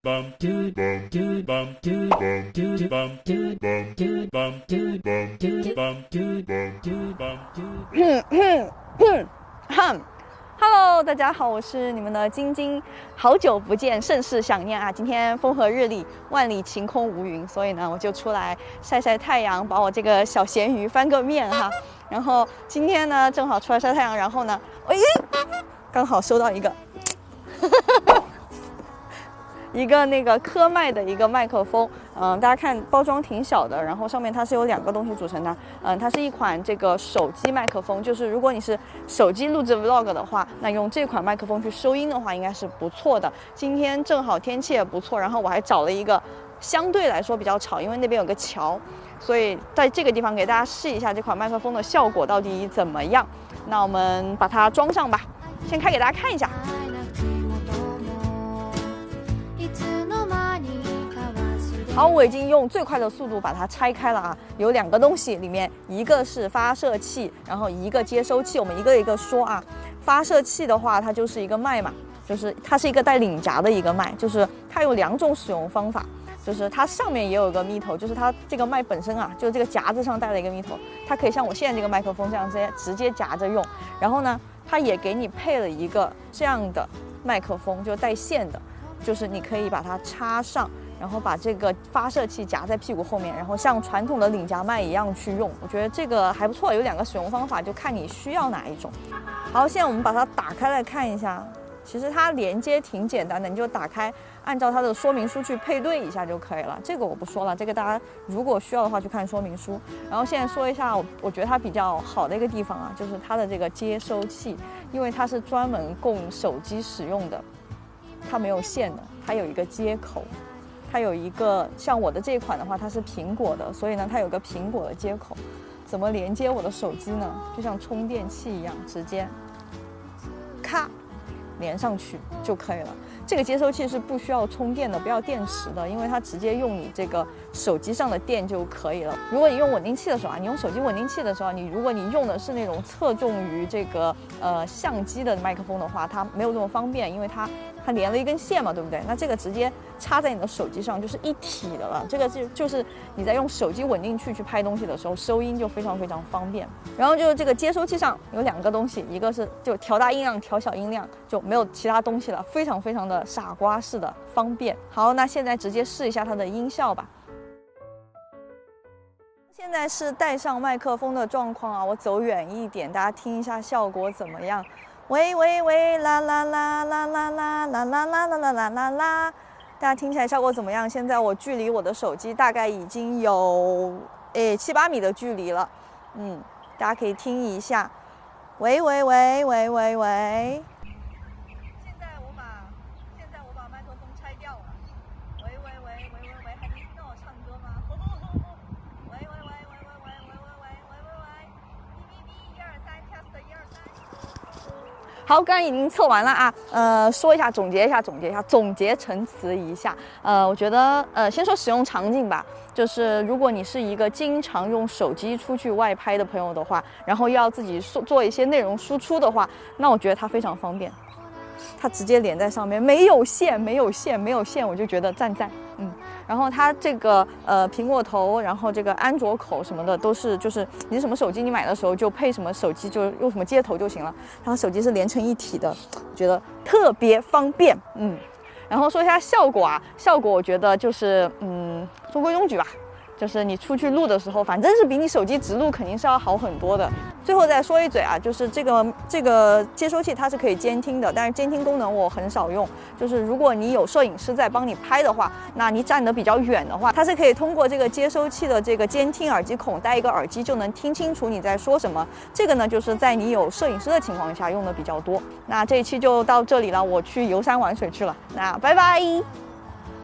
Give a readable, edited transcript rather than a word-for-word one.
Hello， 大家好，我是你们的晶晶，好久不见，甚是想念啊！今天风和日丽，万里晴空无云，所以呢，我就出来晒晒太阳，把我这个小咸鱼翻个面哈。然后今天呢，正好出来晒太阳，然后呢，刚好收到一个。一个那个科麦的一个麦克风，大家看包装挺小的，然后上面它是由2个东西组成的，它是一款这个手机麦克风，就是如果你是手机录制 vlog 的话，那用这款麦克风去收音的话，应该是不错的。今天正好天气也不错，然后我还找了一个相对来说比较吵，因为那边有个桥，所以在这个地方给大家试一下这款麦克风的效果到底怎么样。那我们把它装上吧，先开给大家看一下。好，我已经用最快的速度把它拆开了啊，有2个东西，里面一个是发射器，然后一个接收器，我们一个一个说啊。发射器的话，它就是一个麦嘛，就是它是一个带领夹的一个麦，就是它有2种使用方法，就是它上面也有个咪头，就是它这个麦本身啊，就是这个夹子上带了一个咪头，它可以像我现在这个麦克风这样直接夹着用。然后呢，它也给你配了一个这样的麦克风，就带线的，就是你可以把它插上，然后把这个发射器夹在屁股后面，然后像传统的领夹麦一样去用。我觉得这个还不错，有2个使用方法，就看你需要哪一种。好，现在我们把它打开来看一下。其实它连接挺简单的，你就打开，按照它的说明书去配对一下就可以了。这个我不说了，这个大家如果需要的话去看说明书。然后现在说一下我觉得它比较好的一个地方啊，就是它的这个接收器，因为它是专门供手机使用的，它没有线的，它有一个接口。它有一个像我的这款的话，它是苹果的，所以呢，它有个苹果的接口。怎么连接我的手机呢？就像充电器一样，直接咔连上去就可以了。这个接收器是不需要充电的，不要电池的，因为它直接用你这个手机上的电就可以了。如果你用稳定器的时候啊，你用手机稳定器的时候，如果你用的是那种侧重于这个相机的麦克风的话，它没有这么方便，因为它连了一根线嘛，对不对？那这个直接插在你的手机上就是一体的了。这个就是你在用手机稳定器去拍东西的时候，收音就非常非常方便。然后就是这个接收器上有2个东西，一个是就调大音量、调小音量，就没有其他东西了，非常非常的傻瓜式的方便。好，那现在直接试一下它的音效吧。现在是带上麦克风的状况啊，我走远一点，大家听一下效果怎么样？喂喂喂，啦啦啦啦啦啦啦啦啦啦啦啦啦啦，大家听起来效果怎么样？现在我距离我的手机大概已经有7、8米的距离了，大家可以听一下，喂喂喂喂喂喂。现在我把麦克风拆掉了，喂喂喂喂喂喂，还能听到我唱歌吗？喂喂喂喂喂喂喂喂喂喂喂，哔哔哔，1、2、3 ，test 1、2、3。好，刚刚已经测完了啊，说一下，总结陈词一下。我觉得先说使用场景吧，就是如果你是一个经常用手机出去外拍的朋友的话，然后要自己做一些内容输出的话，那我觉得它非常方便。它直接连在上面，没有线，我就觉得赞。然后它这个苹果头，然后这个安卓口什么的都是，就是你是什么手机，你买的时候就配什么手机，就用什么接头就行了。它手机是连成一体的，我觉得特别方便。然后说一下效果啊，我觉得就是中规中矩吧。就是你出去录的时候，反正是比你手机直录肯定是要好很多的。最后再说一嘴啊，就是这个接收器它是可以监听的，但是监听功能我很少用。就是如果你有摄影师在帮你拍的话，那你站得比较远的话，它是可以通过这个接收器的这个监听耳机孔带一个耳机就能听清楚你在说什么。这个呢，就是在你有摄影师的情况下用的比较多。那这一期就到这里了，我去游山玩水去了，那拜拜。